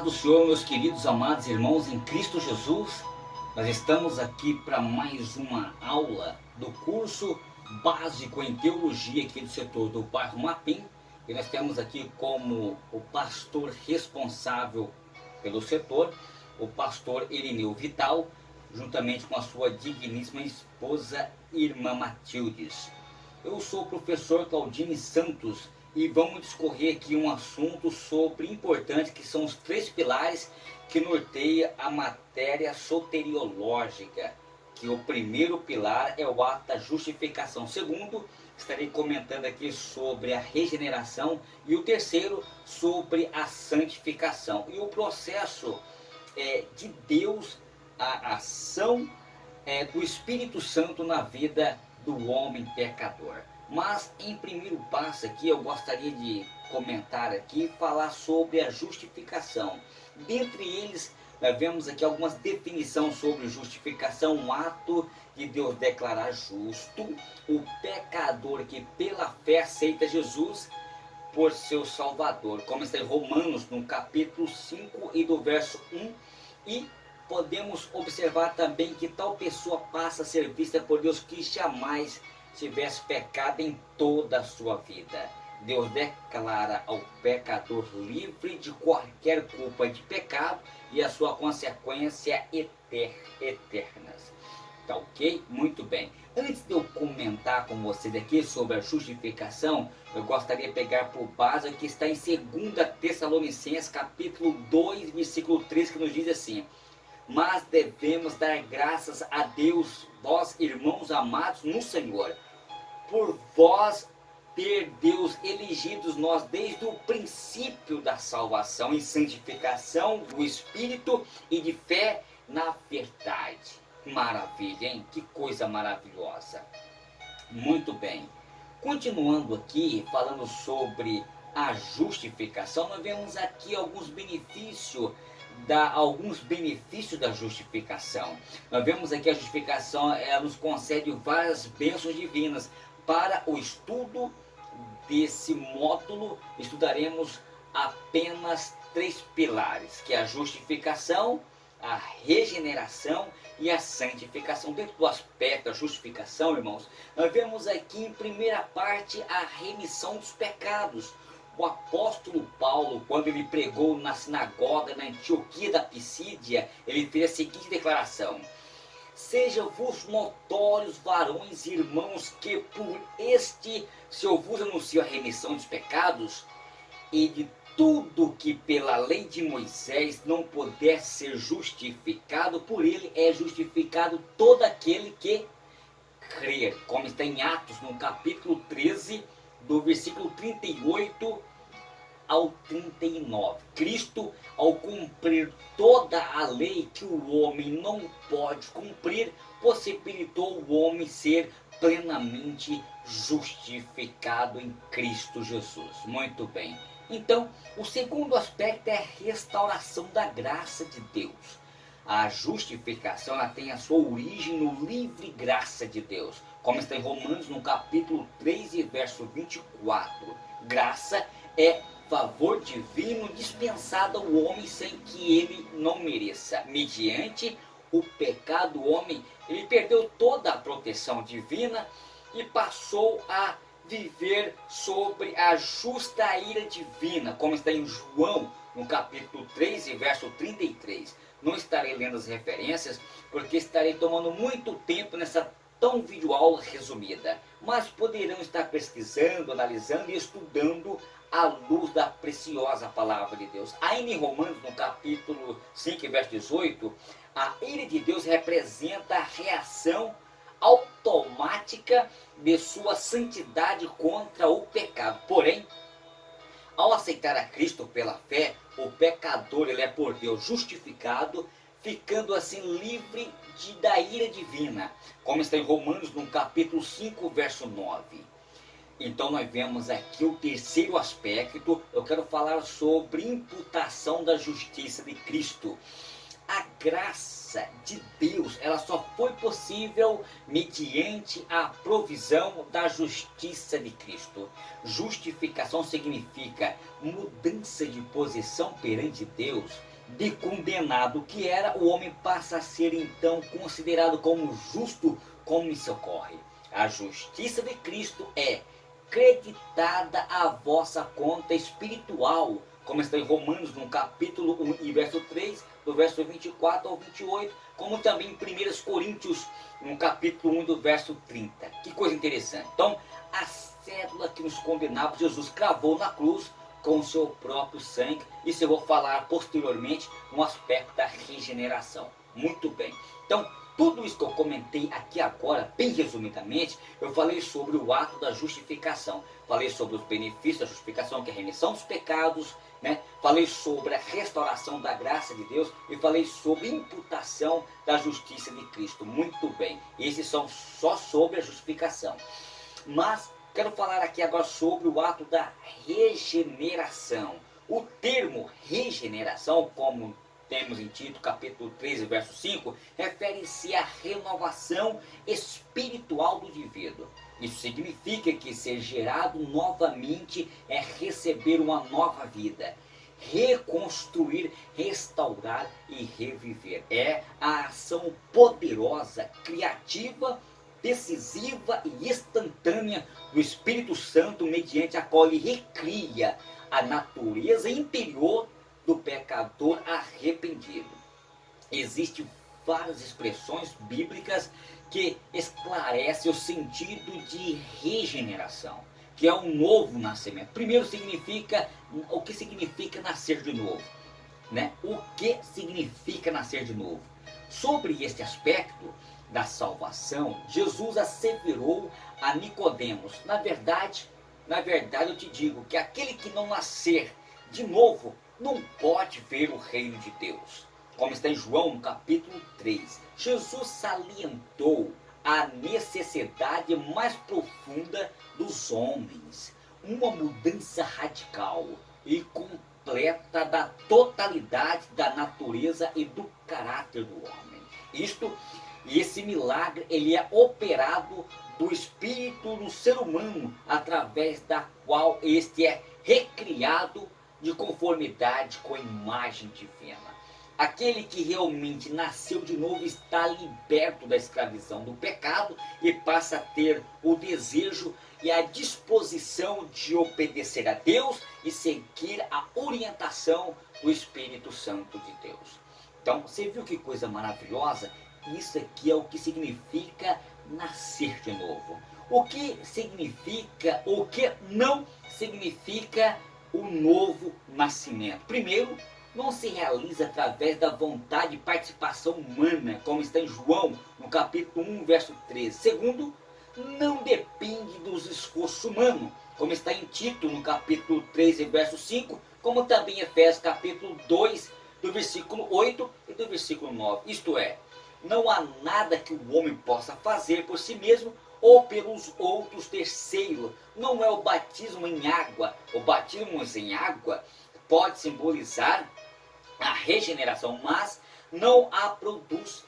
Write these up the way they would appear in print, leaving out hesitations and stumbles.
do Senhor, meus queridos amados irmãos em Cristo Jesus. Nós estamos aqui para mais uma aula do curso básico em teologia aqui do setor do bairro Mapim. E nós temos aqui como o pastor responsável pelo setor, o pastor Irineu Vital, juntamente com a sua digníssima esposa, irmã Matildes. Eu sou o professor Claudine Santos e vamos discorrer aqui um assunto sobre importante, que são os 3 pilares que norteiam a matéria soteriológica. Que o primeiro pilar é o ato da justificação. O segundo, estarei comentando aqui sobre a regeneração. E o terceiro, sobre a santificação. E o processo de Deus, a ação do Espírito Santo na vida do homem pecador. Mas em primeiro passo aqui eu gostaria de comentar aqui, falar sobre a justificação. Dentre eles, nós vemos aqui algumas definições sobre justificação: um ato de Deus declarar justo o pecador que pela fé aceita Jesus por seu Salvador, como está em Romanos, no capítulo 5 e do verso 1, e podemos observar também que tal pessoa passa a ser vista por Deus que jamais tivesse pecado em toda a sua vida. Deus declara ao pecador livre de qualquer culpa de pecado e a sua consequência eternas. Tá ok? Muito bem. Antes de eu comentar com vocês aqui sobre a justificação, eu gostaria de pegar por base o que está em 2 Tessalonicenses, capítulo 2, versículo 3, que nos diz assim: mas devemos dar graças a Deus, vós irmãos amados no Senhor, por vós ter Deus elegidos nós desde o princípio da salvação em santificação do Espírito e de fé na verdade. Maravilha, hein? Que coisa maravilhosa. Muito bem. Continuando aqui, falando sobre a justificação, nós vemos aqui alguns benefícios da justificação. Nós vemos aqui a justificação, ela nos concede várias bênçãos divinas. Para o estudo desse módulo, estudaremos apenas 3 pilares, que é a justificação, a regeneração e a santificação. Dentro do aspecto da justificação, irmãos, nós vemos aqui em primeira parte a remissão dos pecados. O apóstolo Paulo, quando ele pregou na sinagoga na Antioquia da Pisídia, ele fez a seguinte declaração: seja-vos notórios, varões e irmãos, que por este se eu vos anuncio a remissão dos pecados, e de tudo que pela lei de Moisés não puder ser justificado, por ele é justificado todo aquele que crer. Como está em Atos, no capítulo 13, do versículo 38 ao 39. Cristo, ao cumprir toda a lei que o homem não pode cumprir, possibilitou o homem ser plenamente justificado em Cristo Jesus. Muito bem. Então, o segundo aspecto é a restauração da graça de Deus. A justificação, ela tem a sua origem no livre graça de Deus, como está em Romanos, no capítulo 3 e verso 24. Graça é favor divino dispensado ao homem sem que ele não mereça. Mediante o pecado, o homem ele perdeu toda a proteção divina e passou a viver sobre a justa ira divina, como está em João, no capítulo 3 e verso 33. Não estarei lendo as referências, porque estarei tomando muito tempo nessa tão videoaula resumida, mas poderão estar pesquisando, analisando e estudando à luz da preciosa palavra de Deus. Ainda em Romanos, no capítulo 5, verso 18, a ira de Deus representa a reação automática de sua santidade contra o pecado. Porém, ao aceitar a Cristo pela fé, o pecador ele é por Deus justificado, ficando assim livre da ira divina, como está em Romanos, no capítulo 5, verso 9. Então nós vemos aqui o terceiro aspecto. Eu quero falar sobre imputação da justiça de Cristo. A graça de Deus, ela só foi possível mediante a provisão da justiça de Cristo. Justificação significa mudança de posição perante Deus de condenado que era, o homem passa a ser então considerado como justo, como isso ocorre. A justiça de Cristo é creditada à vossa conta espiritual, como está em Romanos, no capítulo 1 e verso 3, do verso 24 ao 28, como também em 1 Coríntios, no capítulo 1, do verso 30. Que coisa interessante. Então, a cédula que nos condenava, Jesus cravou na cruz com o seu próprio sangue. Isso eu vou falar posteriormente no aspecto da regeneração. Muito bem. Então, tudo isso que eu comentei aqui agora, bem resumidamente, eu falei sobre o ato da justificação. Falei sobre os benefícios da justificação, que é a remissão dos pecados, né? Falei sobre a restauração da graça de Deus e falei sobre a imputação da justiça de Cristo. Muito bem. Esses são só sobre a justificação. Mas quero falar aqui agora sobre o ato da regeneração. O termo regeneração, como temos em Tito, capítulo 13, verso 5, refere-se à renovação espiritual do indivíduo. Isso significa que ser gerado novamente é receber uma nova vida. Reconstruir, restaurar e reviver. É a ação poderosa, criativa, decisiva e instantânea do Espírito Santo, mediante a qual ele recria a natureza interior do pecador arrependido. Existem várias expressões bíblicas que esclarecem o sentido de regeneração, que é um novo nascimento. Primeiro significa, o que significa nascer de novo, né? O que significa nascer de novo? Sobre este aspecto da salvação, Jesus asseverou a Nicodemos: na verdade eu te digo que aquele que não nascer de novo não pode ver o reino de Deus. Como está em João, no capítulo 3. Jesus salientou a necessidade mais profunda dos homens. Uma mudança radical e completa da totalidade da natureza e do caráter do homem. Esse milagre, ele é operado do Espírito no ser humano, através da qual este é recriado de conformidade com a imagem divina. Aquele que realmente nasceu de novo está liberto da escravidão do pecado e passa a ter o desejo e a disposição de obedecer a Deus e seguir a orientação do Espírito Santo de Deus. Então, você viu que coisa maravilhosa? Isso aqui é o que significa nascer de novo. O que significa, o que não significa o novo nascimento? Primeiro, não se realiza através da vontade e participação humana, como está em João, no capítulo 1, verso 13. Segundo, não depende dos esforços humanos, como está em Tito, no capítulo 13, verso 5, como também em Efésios, capítulo 2, do versículo 8 e do versículo 9. Isto é, não há nada que o homem possa fazer por si mesmo ou pelos outros terceiros. Não é o batismo em água. O batismo em água pode simbolizar a regeneração, mas não a produz.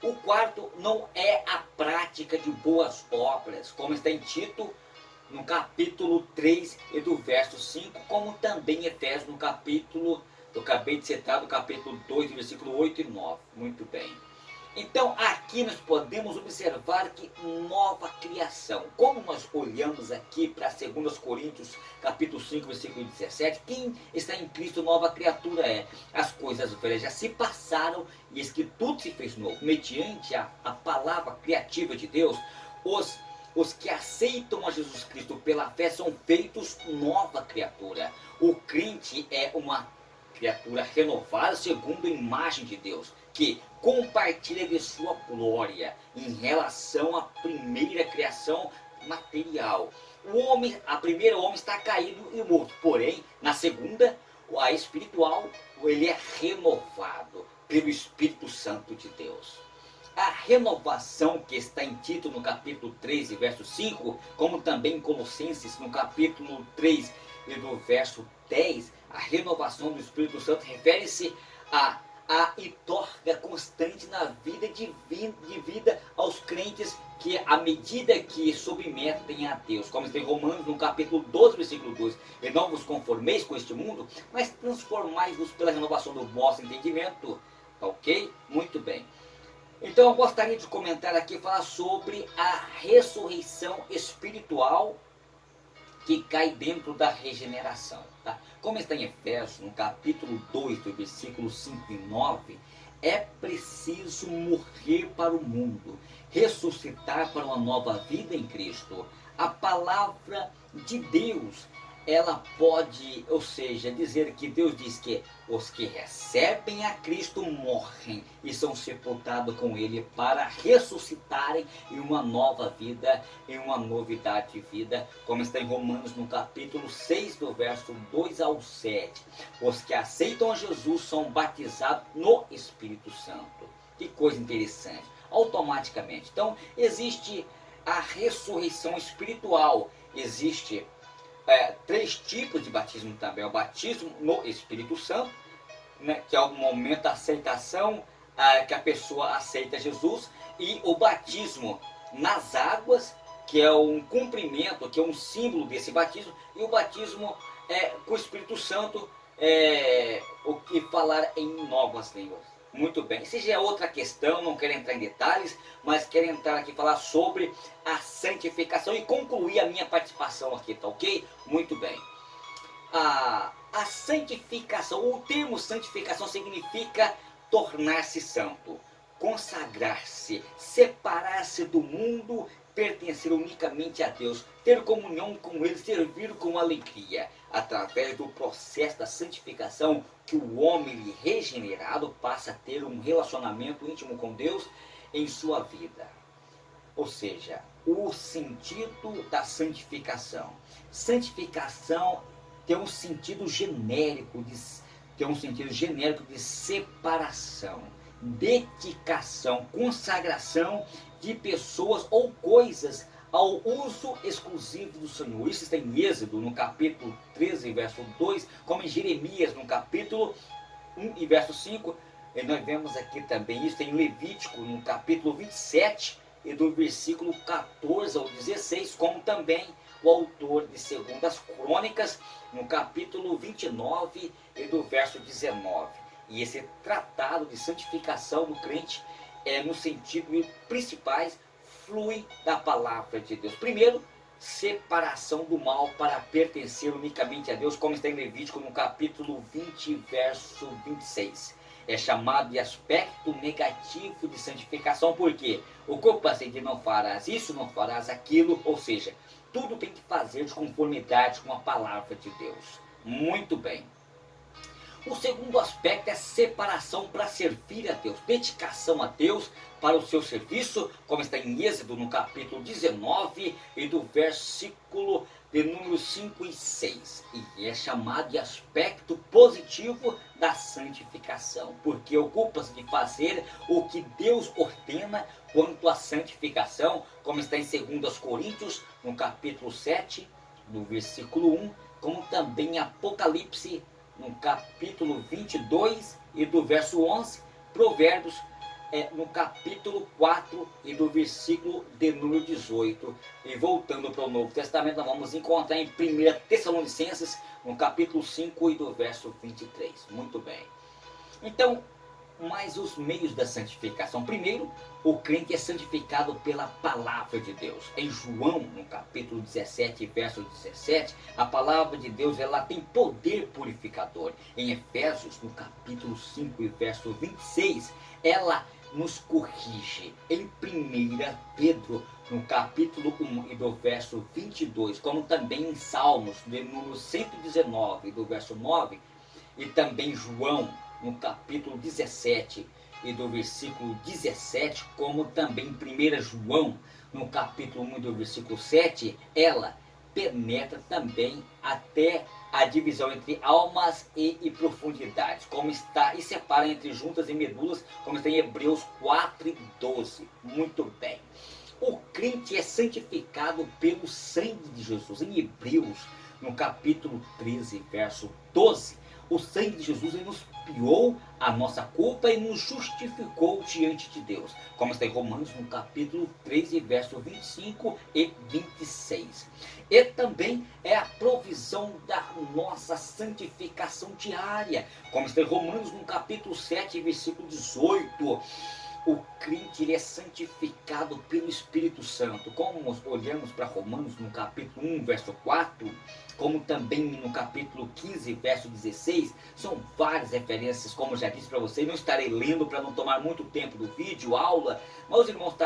O quarto não é a prática de boas obras, como está em Tito, no capítulo 3 e do verso 5, como também em Efésios, no capítulo, eu acabei de citar, do capítulo 2, do versículo 8 e 9. Muito bem. Então, aqui nós podemos observar que nova criação. Como nós olhamos aqui para 2 Coríntios, capítulo 5, versículo 17, quem está em Cristo, nova criatura é. As coisas velhas já se passaram e eis que tudo se fez novo. Mediante a palavra criativa de Deus, os que aceitam a Jesus Cristo pela fé são feitos nova criatura. O crente é uma criatura renovada segundo a imagem de Deus, que compartilha de sua glória em relação à primeira criação material. A primeira, o homem está caído e morto, porém, na segunda, a espiritual, ele é renovado pelo Espírito Santo de Deus. A renovação que está em Tito, no capítulo 3, verso 5, como também em Colossenses, no capítulo 3, e no verso 10, a renovação do Espírito Santo refere-se a a outorga constante na vida de vida aos crentes que, à medida que submetem a Deus, como está em Romanos, no capítulo 12, versículo 2, e não vos conformeis com este mundo, mas transformai-vos pela renovação do vosso entendimento. Tá ok? Muito bem. Então eu gostaria de comentar aqui, falar sobre a ressurreição espiritual que cai dentro da regeneração. Tá? Como está em Efésios, no capítulo 2, do versículo 5 e 9, é preciso morrer para o mundo, ressuscitar para uma nova vida em Cristo. A palavra de Deus, ela pode, ou seja, dizer que Deus diz que os que recebem a Cristo morrem e são sepultados com Ele para ressuscitarem em uma nova vida, em uma novidade de vida, como está em Romanos no capítulo 6, do verso 2 ao 7. Os que aceitam a Jesus são batizados no Espírito Santo. Que coisa interessante. Automaticamente. Então, existe a ressurreição espiritual. Existe três tipos de batismo também. O batismo no Espírito Santo, né, que é o momento da aceitação, que a pessoa aceita Jesus, e o batismo nas águas, que é um cumprimento, que é um símbolo desse batismo, e o batismo com o Espírito Santo, o que falar em novas línguas. Muito bem, isso já é outra questão, não quero entrar em detalhes, mas quero entrar aqui e falar sobre a santificação e concluir a minha participação aqui, tá ok? Muito bem. A santificação, o termo santificação significa tornar-se santo, consagrar-se, separar-se do mundo, pertencer unicamente a Deus, ter comunhão com Ele, servir com alegria. Através do processo da santificação, que o homem regenerado passa a ter um relacionamento íntimo com Deus em sua vida. Ou seja, o sentido da santificação. Santificação tem um sentido genérico de separação, dedicação, consagração de pessoas ou coisas ao uso exclusivo do Senhor. Isso está em Êxodo, no capítulo 13, verso 2, como em Jeremias, no capítulo 1 e verso 5. E nós vemos aqui também isso em Levítico, no capítulo 27, e do versículo 14 ao 16, como também o autor de Segundas Crônicas, no capítulo 29 e do verso 19. E esse tratado de santificação do crente no sentido principais, flui da palavra de Deus. Primeiro, separação do mal para pertencer unicamente a Deus, como está em Levítico no capítulo 20, verso 26. É chamado de aspecto negativo de santificação, porque o corpo assim de não farás isso, não farás aquilo, ou seja, tudo tem que fazer de conformidade com a palavra de Deus. Muito bem. O segundo aspecto é separação para servir a Deus, dedicação a Deus para o seu serviço, como está em Êxodo no capítulo 19 e do versículo de número 5 e 6. E é chamado de aspecto positivo da santificação, porque ocupa-se de fazer o que Deus ordena quanto à santificação, como está em 2 Coríntios, no capítulo 7, do versículo 1, como também em Apocalipse, no capítulo 22 e do verso 11, Provérbios, no capítulo 4 e do versículo de número 18. E voltando para o Novo Testamento, nós vamos encontrar em 1 Tessalonicenses, no capítulo 5 e do verso 23. Muito bem. Então, mas os meios da santificação. Primeiro, o crente é santificado pela palavra de Deus. Em João, no capítulo 17, verso 17, a palavra de Deus ela tem poder purificador. Em Efésios, no capítulo 5 e verso 26, ela nos corrige. Em 1 Pedro, no capítulo 1 e do verso 22, como também em Salmos, de número 119, do verso 9, e também João, no capítulo 17 e do versículo 17, como também em 1 João, no capítulo 1 e do versículo 7, ela penetra também até a divisão entre almas e profundidades, como está, e separa entre juntas e medulas, como está em Hebreus 4 e 12. Muito bem. O crente é santificado pelo sangue de Jesus. Em Hebreus, no capítulo 13, verso 12, O sangue de Jesus ele nos piou a nossa culpa e nos justificou diante de Deus. Como está em Romanos, no capítulo 13, verso 25 e 26. E também é a provisão da nossa santificação diária. Como está em Romanos, no capítulo 7, versículo 18. O crente ele é santificado pelo Espírito Santo. Como olhamos para Romanos no capítulo 1, verso 4, como também no capítulo 15, verso 16, são várias referências, como eu já disse para vocês. Não estarei lendo para não tomar muito tempo do vídeo, aula, mas os irmãos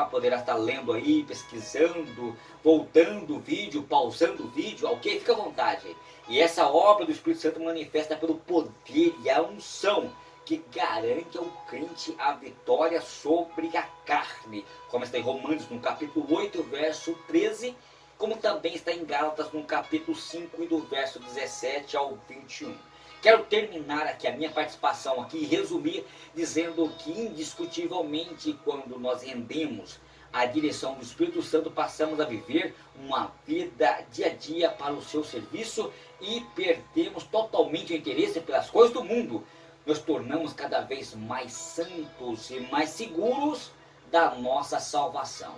poderá estar lendo aí, pesquisando, voltando o vídeo, pausando o vídeo, ok? Fica à vontade. E essa obra do Espírito Santo manifesta pelo poder e a unção que garante ao crente a vitória sobre a carne, como está em Romanos no capítulo 8, verso 13, como também está em Gálatas no capítulo 5 e do verso 17 ao 21. Quero terminar aqui a minha participação aqui e resumir dizendo que indiscutivelmente quando nós rendemos a direção do Espírito Santo, passamos a viver uma vida dia a dia para o seu serviço e perdemos totalmente o interesse pelas coisas do mundo. Nos tornamos cada vez mais santos e mais seguros da nossa salvação,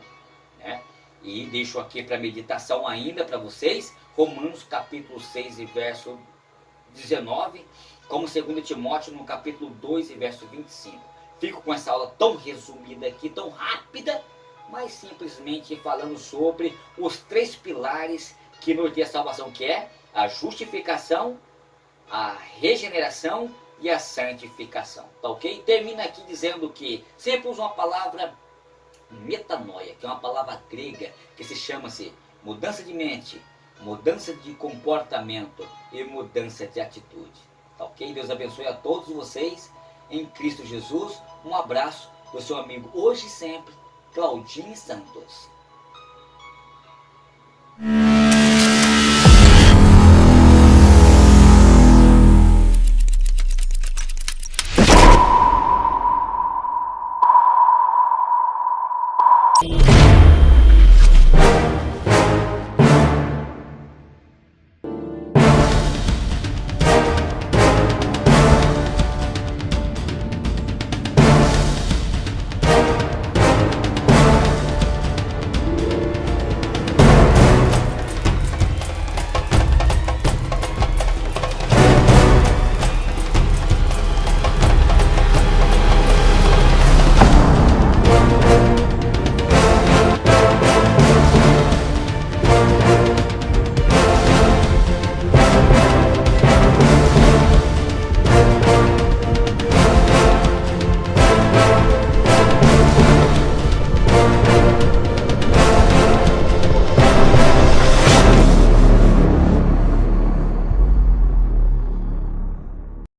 né? E deixo aqui para meditação ainda para vocês, Romanos capítulo 6 e verso 19, como 2 Timóteo no capítulo 2 e verso 25. Fico com essa aula tão resumida aqui, tão rápida, mas simplesmente falando sobre os 3 pilares que nos dê a salvação, que é a justificação, a regeneração e a santificação, tá ok? Termina aqui dizendo que sempre usa uma palavra metanoia, que é uma palavra grega que se chama-se mudança de mente, mudança de comportamento e mudança de atitude, tá ok? Deus abençoe a todos vocês em Cristo Jesus. Um abraço do seu amigo hoje e sempre, Claudinho Santos.